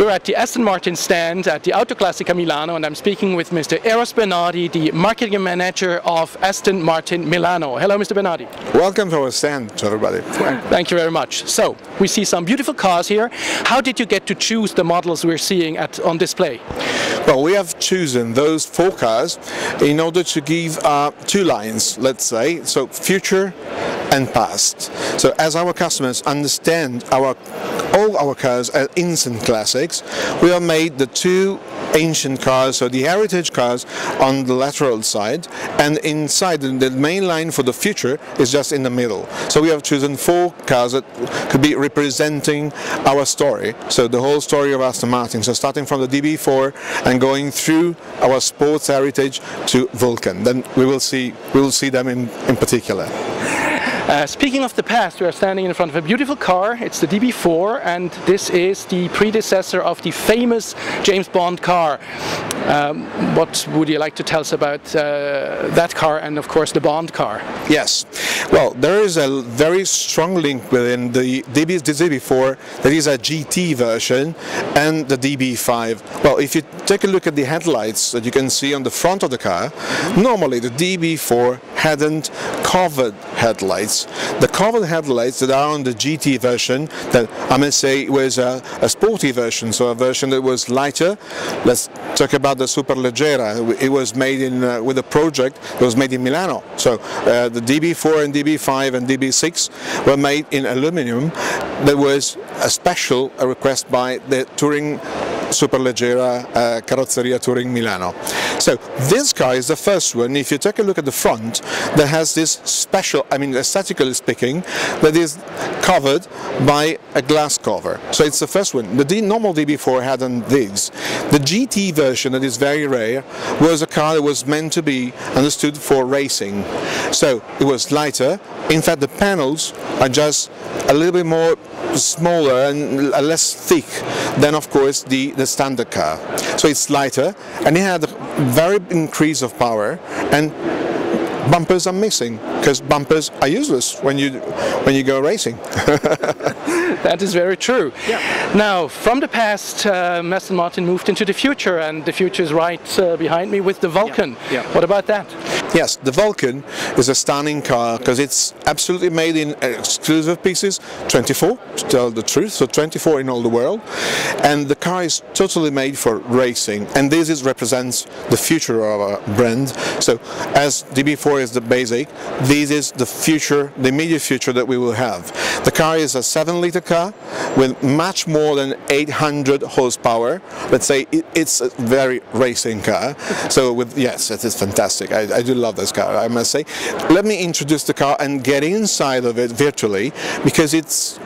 We're at the Aston Martin stand at the AutoClassica Milano, and I'm speaking with Mr. Eros Bernardi, the marketing manager of Aston Martin Milano. Hello, Mr. Bernardi. Welcome to our stand, everybody. Thank you very much. So, we see some beautiful cars here. How did you get to choose the models we're seeing on display? Well, we have chosen those 4 cars in order to give 2 lines, let's say, so future and past. So as our customers understand all our cars as instant classics, we have made the 2 ancient cars, so the heritage cars, on the lateral side, and inside the main line for the future is just in the middle. So we have chosen 4 cars that could be representing our story, so the whole story of Aston Martin, so starting from the DB4 and going through our sports heritage to Vulcan. Then we will see them in particular. Speaking of the past, we are standing in front of a beautiful car. It's the DB4, and this is the predecessor of the famous James Bond car. What would you like to tell us about that car and, of course, the Bond car? Yes. Well, there is a very strong link within the DB4 that is a GT version and the DB5. Well, if you take a look at the headlights that you can see on the front of the car, normally the DB4 hadn't covered headlights. The covered headlights that are on the GT version, that I must say was a sporty version, so a version that was lighter. Let's talk about the legendären. It was made with a project that was made in Milano. So the DB4 and DB5 and DB6 were made in aluminum. There was a special request by the touring Superleggera Carrozzeria Touring Milano. So this car is the first one, if you take a look at the front, that has this special, I mean aesthetically speaking, that is covered by a glass cover. So it's the first one. The normal DB4 hadn't these. The GT version, that is very rare, was a car that was meant to be understood for racing. So it was lighter. In fact, the panels are just a little bit more smaller and less thick than, of course, the standard car. So it's lighter, and it had a very increase of power, and bumpers are missing because bumpers are useless when you go racing. That is very true. Yeah. Now, from the past, Aston Martin moved into the future, and the future is right behind me with the Vulcan. Yeah. What about that? Yes, the Vulcan is a stunning car because it's absolutely made in exclusive pieces, 24 to tell the truth, so 24 in all the world, and the car is totally made for racing, and this represents the future of our brand. So as DB4 is the basic, this is the future, the immediate future that we will have. The car is a 7-liter car with much more than 800 horsepower. Let's say it's a very racing car. So yes, it is fantastic. I do love this car, I must say. Let me introduce the car and get inside of it virtually, because it's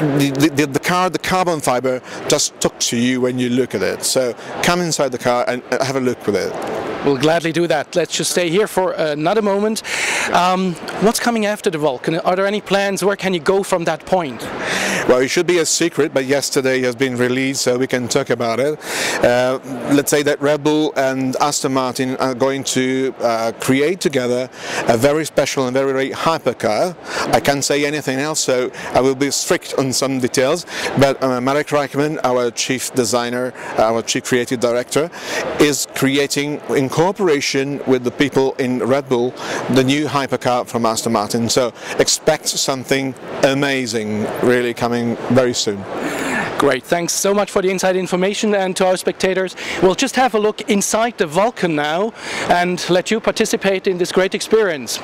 the car, the carbon fiber just talks to you when you look at it. So come inside the car and have a look with it. We'll gladly do that. Let's just stay here for another moment. What's coming after the Vulcan? Are there any plans? Where can you go from that point? Well, it should be a secret, but yesterday it has been released, so we can talk about it. Let's say that Red Bull and Aston Martin are going to create together a very special and very hypercar. I can't say anything else, so I will be strict on some details, but Marek Reichman, our chief designer, our chief creative director, is creating, in cooperation with the people in Red Bull, the new hypercar from Aston Martin. So expect something amazing really coming very soon. Great, thanks so much for the inside information, and to our spectators, we'll just have a look inside the Vulcan now and let you participate in this great experience.